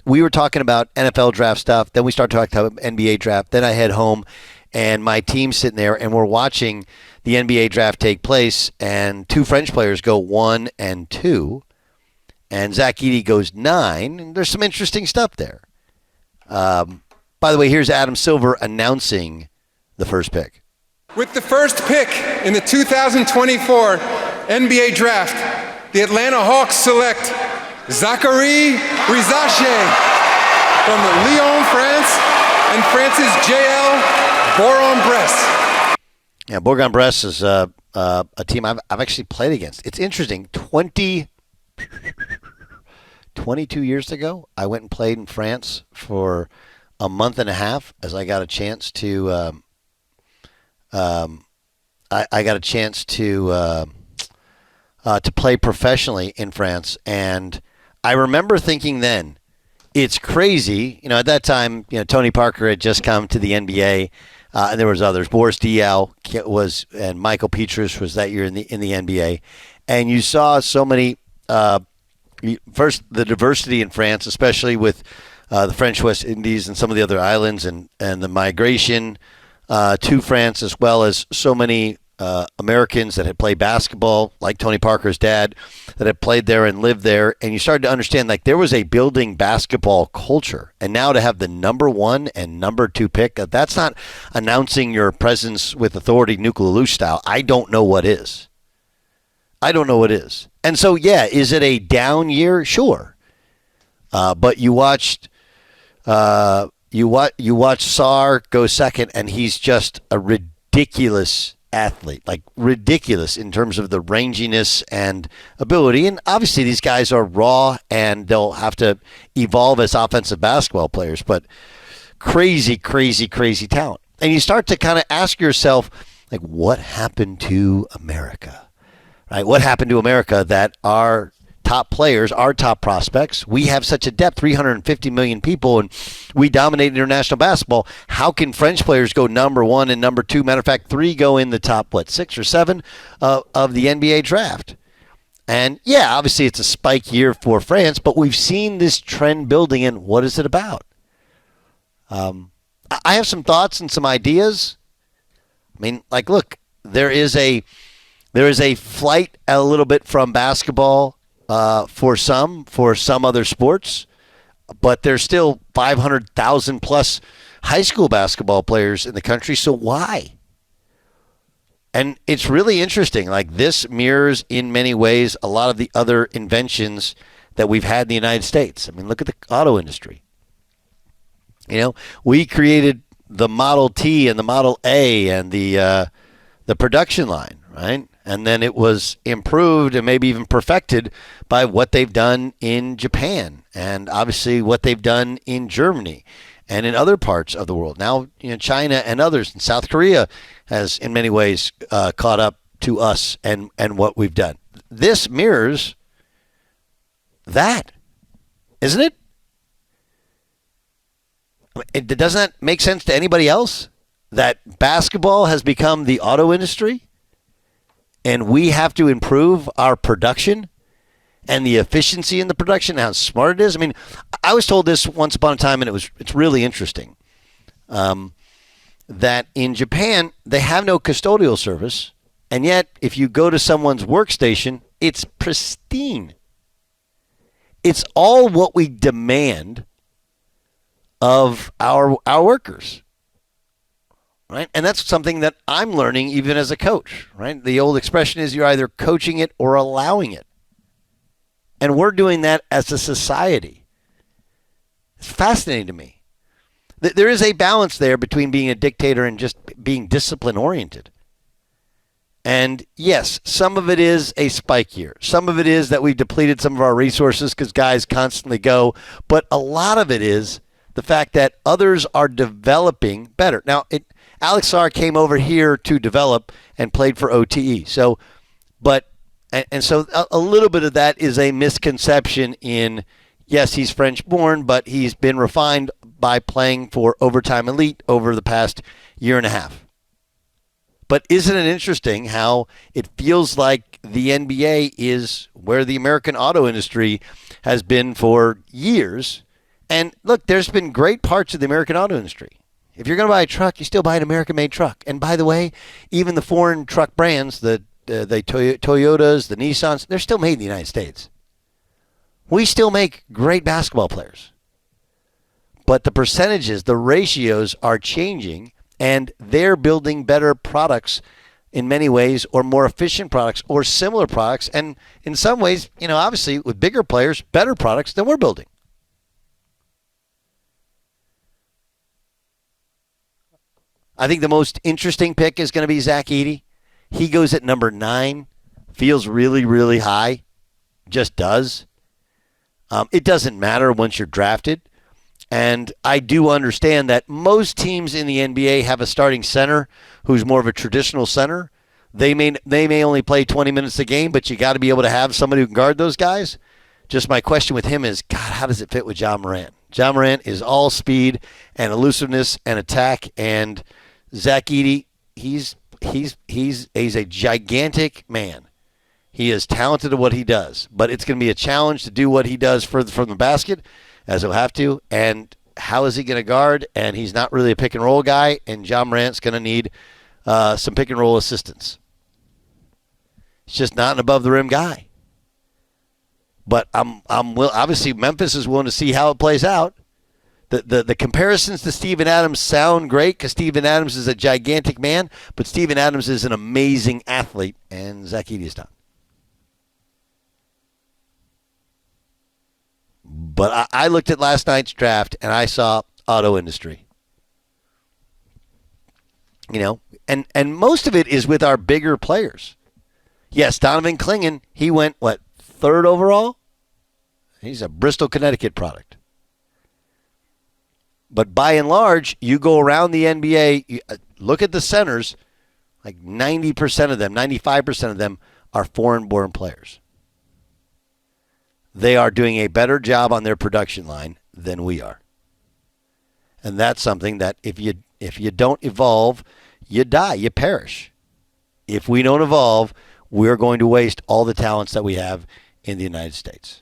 we were talking about NFL draft stuff. Then we started talking about NBA draft. Then I head home, and my team's sitting there, and we're watching the NBA draft take place, and two French players go 1 and 2, and Zach Edey goes 9. And there's some interesting stuff there. By the way, here's Adam Silver announcing the first pick. With the first pick in the 2024 NBA Draft, the Atlanta Hawks select Zachary Rizache from Lyon, France, and France's J.L. Bourg-en-Bresse. Yeah, Bourg-en-Bresse is a team I've actually played against. It's interesting. 22 years ago, I went and played in France for a month and a half as I got a chance to to play professionally in France. And I remember thinking then, it's crazy. At that time, Tony Parker had just come to the NBA, and there was others. Boris Diaw was, and Michael Petrus was that year in the NBA. And you saw so many. First, the diversity in France, especially with the French West Indies and some of the other islands, and the migration to France, as well as so many Americans that had played basketball, like Tony Parker's dad, that had played there and lived there. And you started to understand, there was a building basketball culture. And now to have the number 1 and number 2 pick, that's not announcing your presence with authority, Nikola Lelouch style. I don't know what is. And so, yeah, is it a down year? Sure. But you watched Sarr go second, and he's just a ridiculous athlete, ridiculous in terms of the ranginess and ability. And obviously these guys are raw, and they'll have to evolve as offensive basketball players, but crazy, crazy, crazy talent. And you start to kind of ask yourself, what happened to America? Right? What happened to America that our top players, our top prospects, we have such a depth, 350 million people, and we dominate international basketball. How can French players go number 1 and number 2? Matter of fact, 3 go in the top, 6 or 7 of the NBA draft. And, yeah, obviously it's a spike year for France, but we've seen this trend building, and what is it about? I have some thoughts and some ideas. Look, there is a flight a little bit from basketball for some other sports, but there's still 500,000 plus high school basketball players in the country. So why? And it's really interesting. This mirrors in many ways a lot of the other inventions that we've had in the United States. Look at the auto industry. We created the Model T and the Model A and the production line, right? And then it was improved and maybe even perfected by what they've done in Japan, and obviously what they've done in Germany and in other parts of the world. Now, China and others, and South Korea has in many ways caught up to us and what we've done. This mirrors that, isn't it? Doesn't that make sense to anybody else? That basketball has become the auto industry? And we have to improve our production and the efficiency in the production, how smart it is. I was told this once upon a time, and it's really interesting, that in Japan, they have no custodial service, and yet if you go to someone's workstation, it's pristine. It's all what we demand of our workers. Right? And that's something that I'm learning even as a coach, right? The old expression is you're either coaching it or allowing it. And we're doing that as a society. It's fascinating to me. There is a balance there between being a dictator and just being discipline-oriented. And yes, some of it is a spike year. Some of it is that we've depleted some of our resources because guys constantly go. But a lot of it is the fact that others are developing better. Now, Alex Sarr came over here to develop and played for OTE. So a little bit of that is a misconception in, yes, he's French-born, but he's been refined by playing for Overtime Elite over the past year and a half. But isn't it interesting how it feels like the NBA is where the American auto industry has been for years, And look, there's been great parts of the American auto industry. If you're going to buy a truck, you still buy an American-made truck. And by the way, even the foreign truck brands, the Toyotas, the Nissans, they're still made in the United States. We still make great basketball players. But the percentages, the ratios are changing, and they're building better products in many ways, or more efficient products, or similar products. And in some ways, obviously with bigger players, better products than we're building. I think the most interesting pick is going to be Zach Edey. He goes at number 9. Feels really, really high. Just does. It doesn't matter once you're drafted. And I do understand that most teams in the NBA have a starting center who's more of a traditional center. They may only play 20 minutes a game, but you got to be able to have somebody who can guard those guys. Just my question with him is, God, how does it fit with John Morant? John Morant is all speed and elusiveness and attack, and Zach Edey, he's a gigantic man. He is talented at what he does, but it's going to be a challenge to do what he does from the basket, as he'll have to. And how is he going to guard? And he's not really a pick and roll guy, and John Morant's going to need some pick and roll assistance. He's just not an above the rim guy. But obviously Memphis is willing to see how it plays out. The comparisons to Steven Adams sound great because Steven Adams is a gigantic man, but Steven Adams is an amazing athlete, and Zach Edey is not. But I looked at last night's draft, and I saw auto industry. And most of it is with our bigger players. Yes, Donovan Clingan, he went, 3rd overall? He's a Bristol, Connecticut product. But by and large, you go around the NBA, look at the centers, like 90% of them, 95% of them are foreign-born players. They are doing a better job on their production line than we are. And that's something that if you don't evolve, you die, you perish. If we don't evolve, we're going to waste all the talents that we have in the United States.